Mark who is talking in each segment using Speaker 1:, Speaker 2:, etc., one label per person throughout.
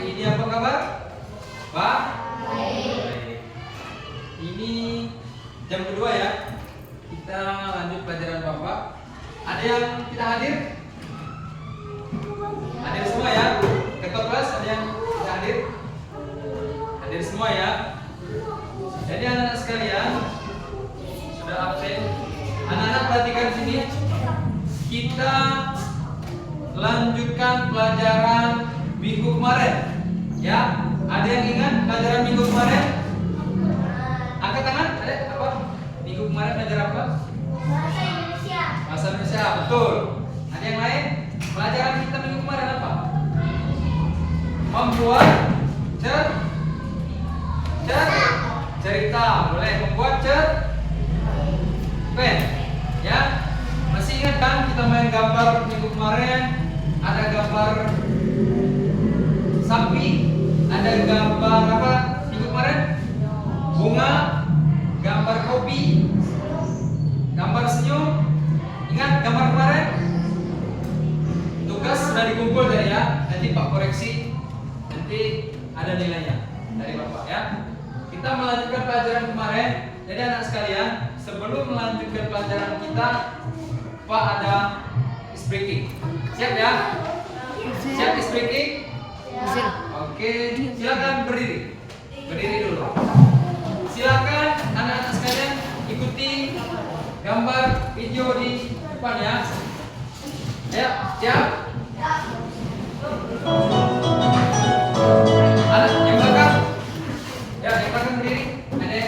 Speaker 1: Ini apa kabar? Baik. Ini jam kedua ya. Kita lanjut pelajaran Bapak. Ada yang tidak hadir? Hadir semua ya. Ketua kelas ada yang tidak hadir? Hadir semua ya. Jadi anak-anak sekalian sudah absen. Anak-anak perhatikan sini. Kita lanjutkan pelajaran minggu kemarin. Ya, ada yang ingat pelajaran minggu kemarin? Angkat tangan. Ada apa? Minggu kemarin belajar apa?
Speaker 2: Bahasa Indonesia.
Speaker 1: Bahasa Indonesia, betul. Ada yang lain? Pelajaran kita minggu kemarin apa? Membuat cerita. Boleh membuat cerpen. Ya. Masih ingat kan kita main gambar minggu kemarin? Ada gambar sapi, ada gambar apa minggu kemarin? Bunga, gambar kopi, gambar senyum. Ingat gambar kemarin? Tugas sudah dikumpul tadi ya. Nanti Pak koreksi, nanti ada nilainya dari Bapak ya. Kita melanjutkan pelajaran kemarin. Jadi anak sekalian, sebelum melanjutkan pelajaran kita, Pak ada is breaking. Siap ya? Siap is breaking? Oke, silakan berdiri. Berdiri dulu. Silakan anak-anak sekalian ikuti gambar video di depan ya. Ya, siap? Anak yang belakang. Ya, yang belakang berdiri. Adek.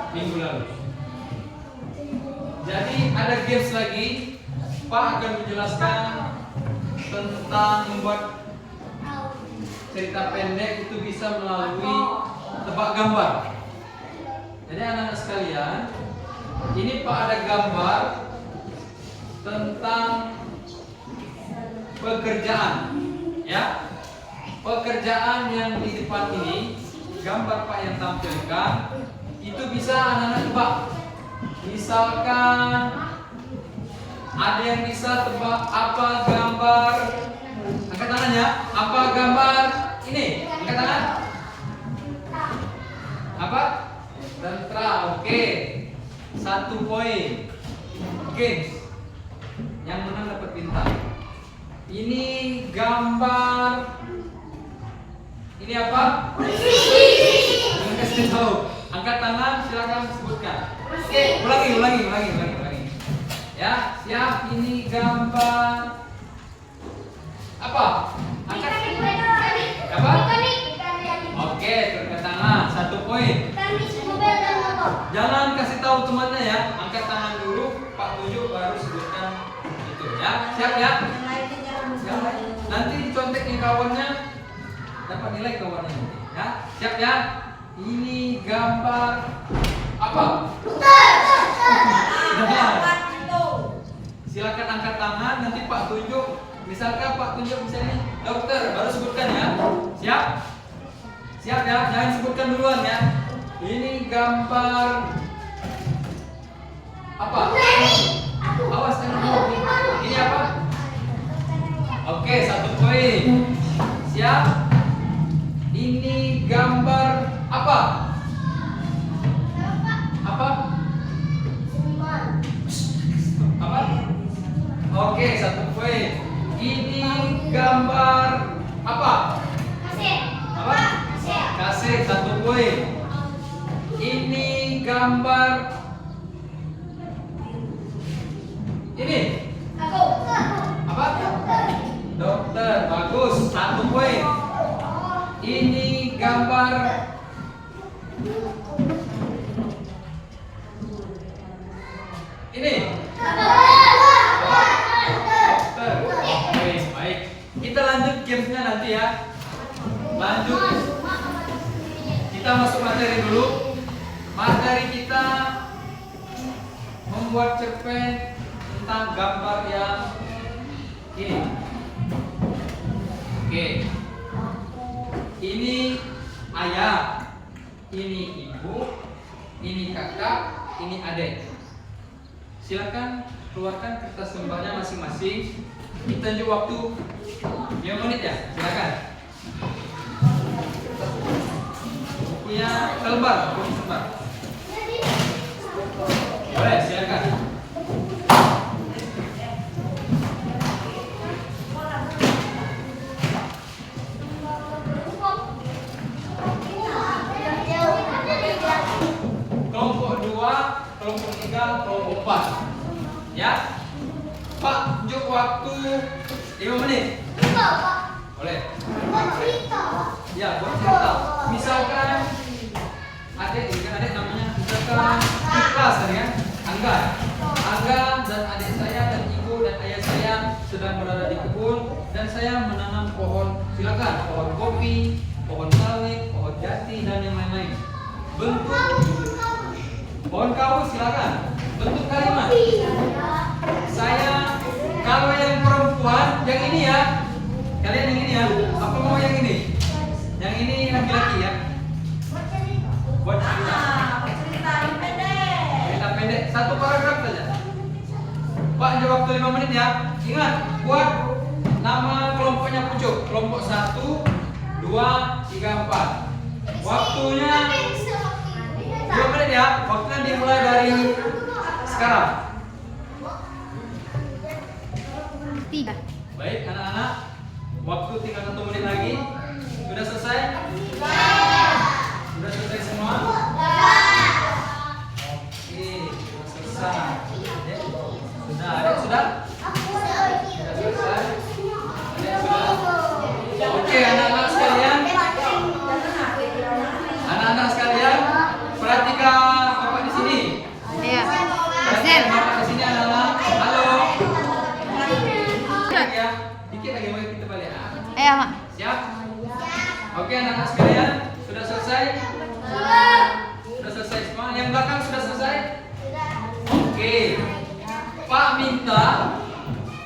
Speaker 1: Minggu lalu. Jadi ada games lagi. Pak akan menjelaskan tentang membuat cerita pendek itu bisa melalui tebak gambar. Jadi anak-anak sekalian, ini Pak ada gambar tentang pekerjaan, ya. Pekerjaan yang di depan ini, gambar Pak yang tampilkan. Itu bisa anak-anak tebak. Misalkan ada yang bisa tebak apa gambar. Angkat tangan ya. Apa gambar ini? Angkat tangan. Apa? Tentara. Oke. 1 poin. Games. Yang menang dapat bintang. Ini gambar. Ini apa? Kasih tahu. Angkat tangan, silakan sebutkan. Oke, ulangi. Ya, siap. Ini gambar apa? Angkat. Apa? Oke, angkat tangan. 1 poin. Jangan kasih tahu temannya ya. Angkat tangan dulu, Pak tunjuk baru sebutkan itu ya. Siap ya? Nanti dicontek nih kawannya, dapat nilai kawannya ya. Siap ya? Ini gambar apa? Silakan angkat tangan, nanti Pak tunjuk. Misalkan Pak tunjuk misalnya dokter, baru sebutkan ya. Siap? Siap ya? Jangan sebutkan duluan ya. Ini gambar apa? Awas jangan. Ini apa? Oke, 1 poin. Siap? Ini gambar apa? Apa? Apa? Oke, 1 poin. Ini gambar apa? Apa? Kasih 1 poin. Ini gambar ini apa? Dokter. Bagus, 1 poin. Ini gambar ini dokter. Oke, baik. Kita lanjut gamesnya nanti ya. Lanjut. Kita masuk materi dulu. Materi kita membuat cerpen tentang gambar yang ini. Oke. Ini ayah, ini ibu, ini kakak, ini adik. Silakan keluarkan kertas lembarnya masing-masing. Kita tunjuk waktu 5 menit ya. Silakan. Bukunya selembar, buku selembar. Boleh, silakan. Kelompok 2, kelompok 3, kelompok 4. Ya. Pak, tunjuk waktu 5 menit. Boleh. Ya, buat cerita. Misalkan adik, ini kan adik namanya, misalkan di kelas tadi kan, Angga dan adik saya dan ibu dan ayah saya sedang berada di kebun dan saya menanam pohon. Silakan, pohon kopi, pohon sawit, pohon jati dan yang lain-lain. Bentuk pohon kawu silakan. Bentuk kalimat. Saya kalau yang perempuan yang ini ya. Kalian yang ini ya. Apa mau yang ini? Yang ini laki-laki ya. Buat cerita pendek. 1 paragraf saja. Pak, ada waktu 5 menit ya. Ingat, buat nama kelompoknya pucuk. Kelompok 1, 2, 3, 4. Waktunya 2 menit ya. Waktunya dimulai dari sekarang.
Speaker 3: 3.
Speaker 1: Baik, anak-anak. Waktu tinggal 1 menit lagi. Sudah selesai? Sudah selesai semua? Oke, sudah selesai. Adek, sudah, adek sudah? Sudah selesai? Adek sudah? Oke, anak-anak sekalian. Anak-anak sekalian, perhatikan Bapak di sini.
Speaker 3: Iya.
Speaker 1: Perhatikan Bapak di sini, anak-anak. Halo. Ya, dikit lagi mau kita balik.
Speaker 3: Ayo, Mak.
Speaker 1: Siap? Oke, anak-anak sekalian, sudah selesai? Sudah selesai semua? Yang belakang sudah selesai? Oke. Pak minta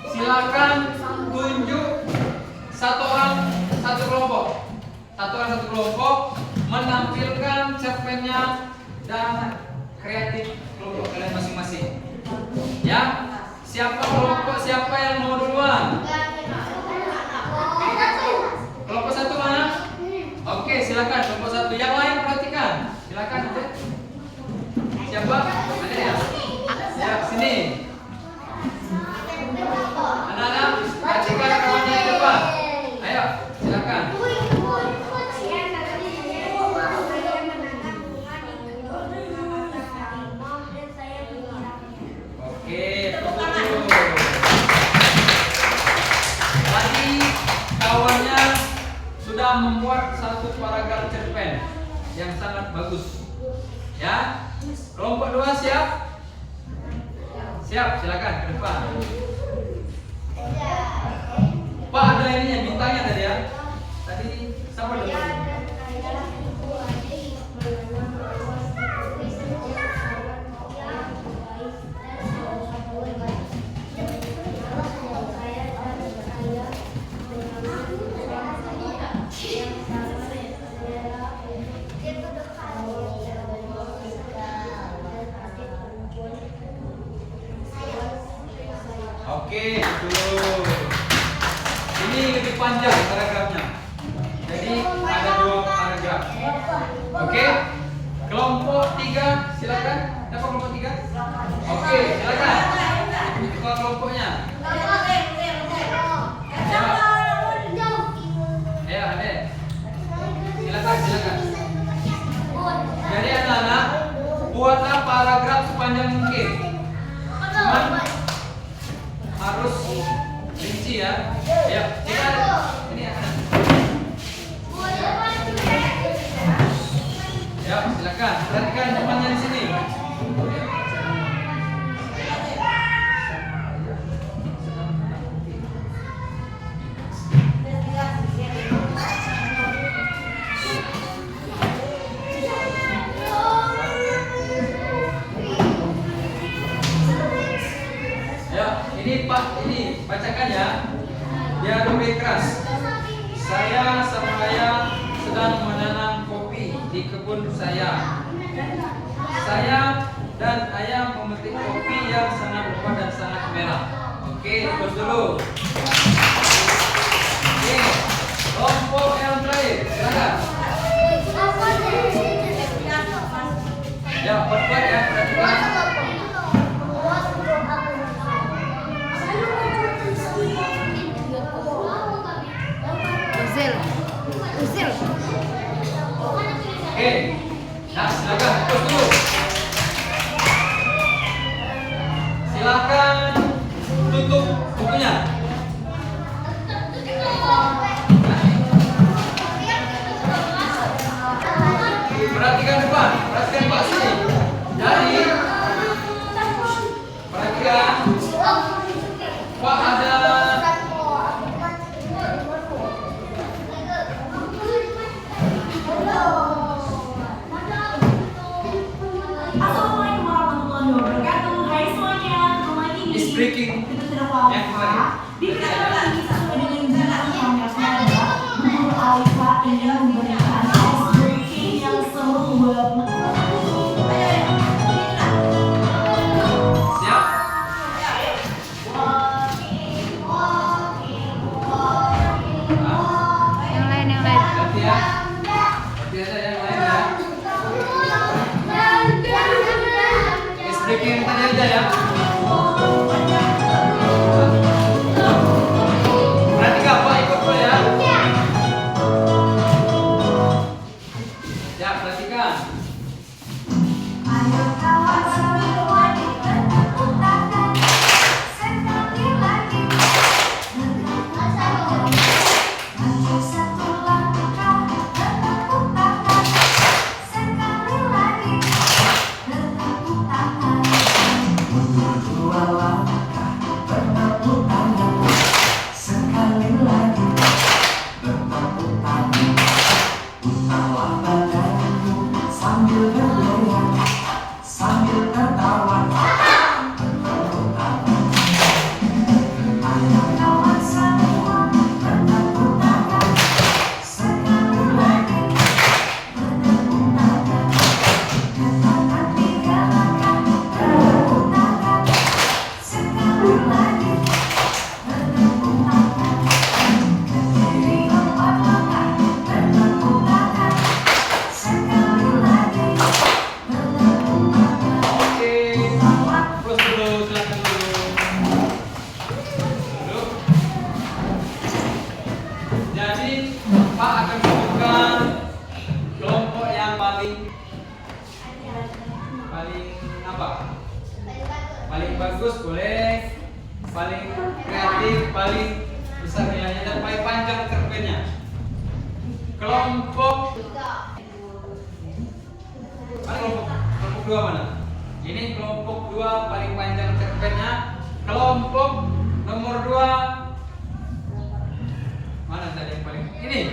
Speaker 1: silakan tunjuk 1 orang 1 kelompok. 1 orang 1 kelompok menampilkan cerpennya dan kreatif kelompok kalian masing-masing. Ya? Siapa yang mau duluan? Kelompok 1 mana? Oke, silakan kelompok 1. Yang lain perhatikan. Silakan Adek. Siapa? Adek ya? Siap, sini. Anak-anak, perhatikan kawannya di depan. Ayo, silakan. Oke, tepuk. Tadi kawannya sudah membuat 1 paragraf cerpen yang sangat bagus. Ya, kelompok 2 siap? Siap, silakan ke depan. Pak, ada ininya bintangnya tadi ya. Tadi siapa dulu? panjang paragrafnya. Jadi ada 2 paragraf. Oke. Kelompok 3 silakan. Siapa kelompok 3? Oke, silakan. Ketua kelompoknya. Ya, Ade. Silakan. Jadi anak-anak, buatlah paragraf sepanjang mungkin. Cuman harus rinci ya. Ya, ini ya. Ya, silakan. Perhatikan temannya di sini. Ya, ini Pak, ini bacakan ya. Biar lebih keras. Saya sama ayah sedang menanam kopi di kebun saya. Saya dan ayah memetik kopi yang sangat lebat dan sangat merah. Oke, terus dulu. Oke, kelompok yang terakhir, silakan. Ya, perkuat ya, perhatikan.
Speaker 3: Uzil.
Speaker 1: Oke, nah silakan terus dulu. Silakan tutup bukunya. Perhatikan depan, perhatikan Pak sini. Jadi perhatikan Pak ada
Speaker 4: Assalamualaikum warahmatullahi wabarakatuh. Hai semuanya, ketemu lagi nih.
Speaker 1: is breaking.
Speaker 4: Kita tidak apa-apa. Di video ini sesuai dengan judul konteksnya adalah Guru Alfa ingin memberikan ice breaking yang seru buat
Speaker 1: Siap?
Speaker 3: Yang lain.
Speaker 1: Ganti ya. Ganti aja yang lain ya. Is breaking yang tadi aja ya. Perhatikan Pak, ikut dulu ya. Ya, perhatikan.
Speaker 4: Ayo kawan semua bertepuk tangan sekali lagi. Maju satu langkah bertepuk tangan sekali lagi. Bertepuk tangan. Mundur 2 langkah bertepuk tangan sekali lagi. Bertepuk tangan. Putarlah badanmu sambil bergoyang, sambil tertawa. Bertepuk tangan. Ayo kawan semua bertepuk tangan sekali lagi. Bertepuk tangan. Katakan 3 langkah bertepuk tangan sekali lagi. Bertepuk tangan. Ke kiri 4 langkah bertepuk tangan sekali lagi. Bertepuk tangan.
Speaker 1: Oke. Terus dulu, silakan dulu. Duduk. Jadi Pak akan menemukan kelompok yang paling apa? Paling bagus boleh, paling kreatif, paling besar nilainya dan paling panjang cerpennya. Kelompok kelompok 2 mana? Ini kelompok 2 paling panjang cerpennya. Kelompok nomor 2 mana tadi yang paling? Ini.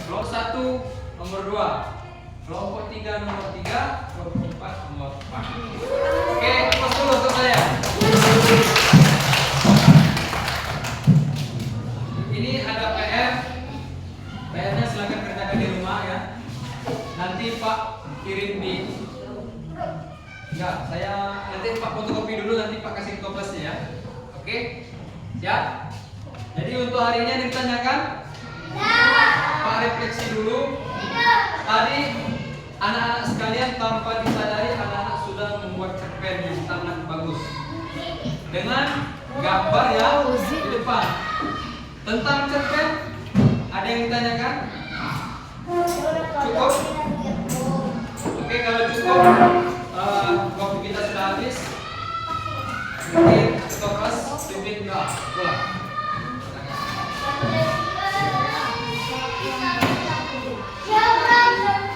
Speaker 1: Kelompok 1 nomor 2. Kelompok 3 nomor 3, kelompok 4 nomor 4. Oke, terus dulu untuk saya. Ini ada PR. PR-nya silakan kerjakan di rumah ya. Nanti Pak kirim di enggak, saya nanti Pak fotokopi dulu, nanti Pak kasih toplesnya ya. Oke? Siap? Jadi untuk hari ini yang ditanyakan Pak refleksi dulu. Tadi anak-anak sekalian tanpa disadari anak-anak sudah membuat cerpen yang sangat bagus dengan gambar yang di depan. Tentang cerpen ada yang ditanyakan? Cukup? Oke, kalau cukup, waktu kita sudah habis. Mungkin kita pas pimpin enggak? Pulang.
Speaker 2: Siapa?